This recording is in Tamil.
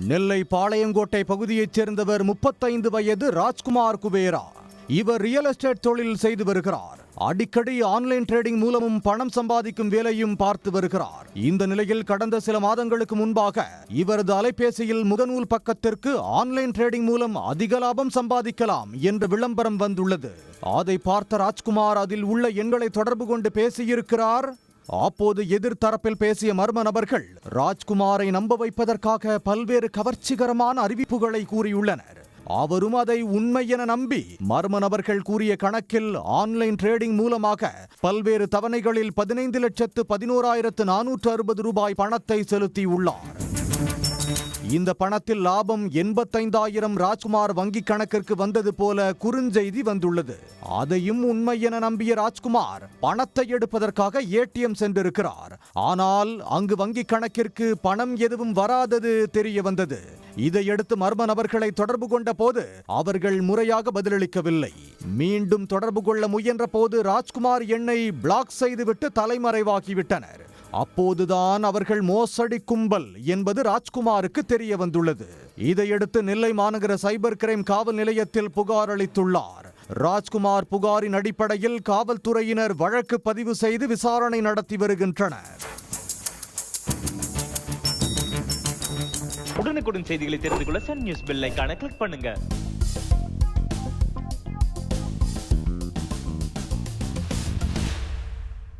நெல்லை பாளையங்கோட்டை பகுதியைச் சேர்ந்தவர் 35 வயது ராஜ்குமார் குபேரா. இவர் ரியல் எஸ்டேட் தொழில் செய்து வருகிறார். அடிக்கடி ஆன்லைன் ட்ரேடிங் மூலமும் பணம் சம்பாதிக்கும் வேலையும் பார்த்து வருகிறார். இந்த நிலையில் கடந்த சில மாதங்களுக்கு முன்பாக இவரது அலைபேசியில் முகநூல் பக்கத்திற்கு ஆன்லைன் ட்ரேடிங் மூலம் அதிக லாபம் சம்பாதிக்கலாம் என்ற விளம்பரம் வந்துள்ளது. அதை பார்த்த ராஜ்குமார் அதில் உள்ள எண்களை தொடர்பு கொண்டு பேசியிருக்கிறார். அப்போது எதிர்த்தரப்பில் பேசிய மர்ம நபர்கள் ராஜ்குமாரை நம்ப வைப்பதற்காக பல்வேறு கவர்ச்சிகரமான அறிவிப்புகளை கூறியுள்ளனர். அவரும் அதை உண்மை என நம்பி மர்ம நபர்கள் கூறிய கணக்கில் ஆன்லைன் ட்ரேடிங் மூலமாக பல்வேறு தவணைகளில் 15,11,460 ரூபாய் பணத்தை செலுத்தியுள்ளார். இந்த பணத்தில் லாபம் 85,000 ராஜ்குமார் வங்கி கணக்கிற்கு வந்தது போல குறுஞ்செய்தி வந்துள்ளது. அதையும் உண்மை என நம்பிய ராஜ்குமார் பணத்தை எடுப்பதற்காக ஏடிஎம் சென்றிருக்கிறார். ஆனால் அங்கு வங்கி கணக்கிற்கு பணம் எதுவும் வராதது தெரிய வந்தது. இதையடுத்து மர்ம நபர்களை தொடர்பு கொண்ட போது அவர்கள் முறையாக பதிலளிக்கவில்லை. மீண்டும் தொடர்பு கொள்ள முயன்ற போது ராஜ்குமார் எண்ணை பிளாக் செய்துவிட்டு தலைமறைவாகிவிட்டனர். அப்போதுதான் அவர்கள் மோசடி கும்பல் என்பது ராஜ்குமாருக்கு தெரிய வந்துள்ளது. இதையடுத்து நெல்லை மாநகர சைபர் கிரைம் காவல் நிலையத்தில் புகார் அளித்துள்ளார். ராஜ்குமார் புகாரின் அடிப்படையில் காவல்துறையினர் வழக்கு பதிவு செய்து விசாரணை நடத்தி வருகின்றனர். உடனுக்குடன் செய்திகளை தெரிந்து கொள்ள சன் நியூஸ் பெல் ஐகானை கிளிக் பண்ணுங்க.